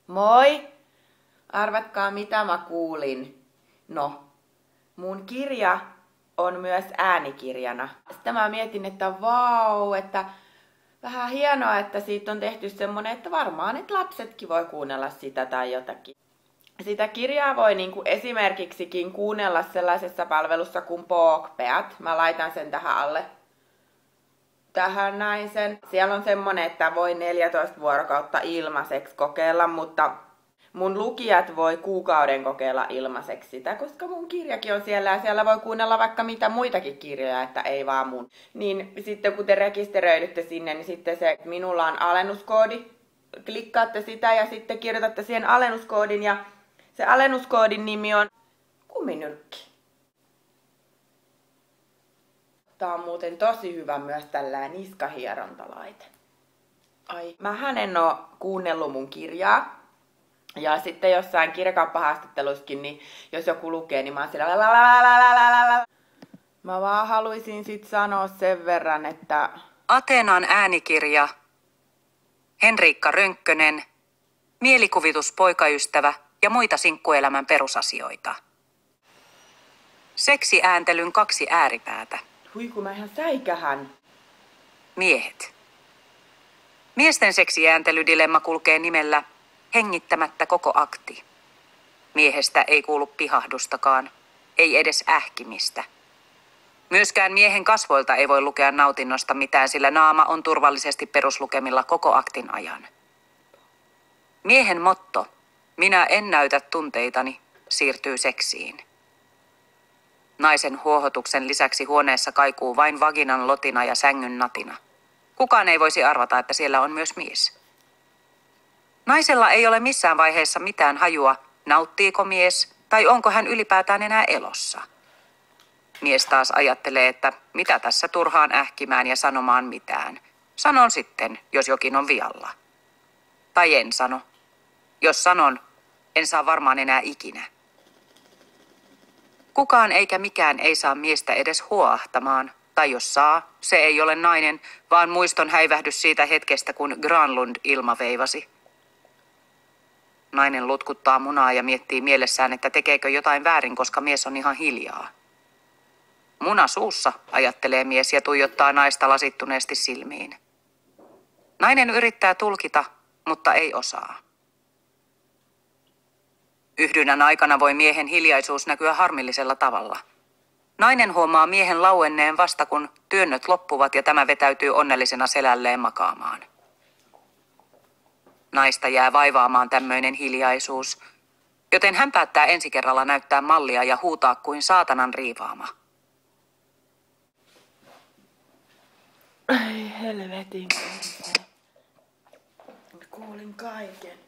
Moi! Arvatkaa mitä mä kuulin. No, mun kirja on myös äänikirjana. Sitten mä mietin, että vau, että vähän hienoa, että siitä on tehty semmonen, että varmaan että lapsetkin voi kuunnella sitä tai jotakin. Sitä kirjaa voi esimerkiksikin kuunnella sellaisessa palvelussa kuin Pokpeat. Mä laitan sen tähän alle. Tähän näin sen. Siellä on semmonen, että voi 14 vuorokautta ilmaiseksi kokeilla, mutta mun lukijat voi kuukauden kokeilla ilmaiseksi sitä, koska mun kirjakin on siellä ja siellä voi kuunnella vaikka mitä muitakin kirjoja, että ei vaan mun. Niin sitten kun te rekisteröidytte sinne, niin sitten se, minulla on alennuskoodi. Klikkaatte sitä ja sitten kirjoitatte siihen alennuskoodin ja se alennuskoodin nimi on kuminyrkki. Tää on muuten tosi hyvä myös tällainen niskahierontalaite. Mähän en oo kuunnellut mun kirjaa. Ja sitten jossain kirjakauppahaastattelussakin, niin jos joku lukee, niin mä oon sillä Mä vaan haluaisin sit sanoa sen verran, että Ateenan äänikirja, Henriikka Rönkkönen, mielikuvituspoikaystävä ja muita sinkkuelämän perusasioita. Seksiääntelyn 2 ääripäätä. hui kun mä ihan säikähän. Miehet. Miesten seksiääntelydilemma kulkee nimellä hengittämättä koko akti. Miehestä ei kuulu pihahdustakaan, ei edes ähkimistä. Myöskään miehen kasvoilta ei voi lukea nautinnosta mitään, sillä naama on turvallisesti peruslukemilla koko aktin ajan. Miehen motto, minä en näytä tunteitani, siirtyy seksiin. Naisen huohotuksen lisäksi huoneessa kaikuu vain vaginan lotina ja sängyn natina. Kukaan ei voisi arvata, että siellä on myös mies. Naisella ei ole missään vaiheessa mitään hajua, nauttiiko mies tai onko hän ylipäätään enää elossa. Mies taas ajattelee, että mitä tässä turhaan ähkimään ja sanomaan mitään. Sanon sitten, jos jokin on vialla. Tai en sano. Jos sanon, en saa varmaan enää ikinä. Kukaan eikä mikään ei saa miestä edes huoahtamaan. Tai jos saa, se ei ole nainen, vaan muiston häivähdys siitä hetkestä, kun Granlund ilma veivasi. Nainen lutkuttaa munaa ja miettii mielessään, että tekeekö jotain väärin, koska mies on ihan hiljaa. Muna suussa, ajattelee mies ja tuijottaa naista lasittuneesti silmiin. Nainen yrittää tulkita, mutta ei osaa. Yhdynnän aikana voi miehen hiljaisuus näkyä harmillisella tavalla. Nainen huomaa miehen lauenneen vasta, kun työnnöt loppuvat ja tämä vetäytyy onnellisena selälleen makaamaan. Naista jää vaivaamaan tämmöinen hiljaisuus, joten hän päättää ensi kerralla näyttää mallia ja huutaa kuin saatanan riivaama. Ai helvetin. Kuulin kaiken.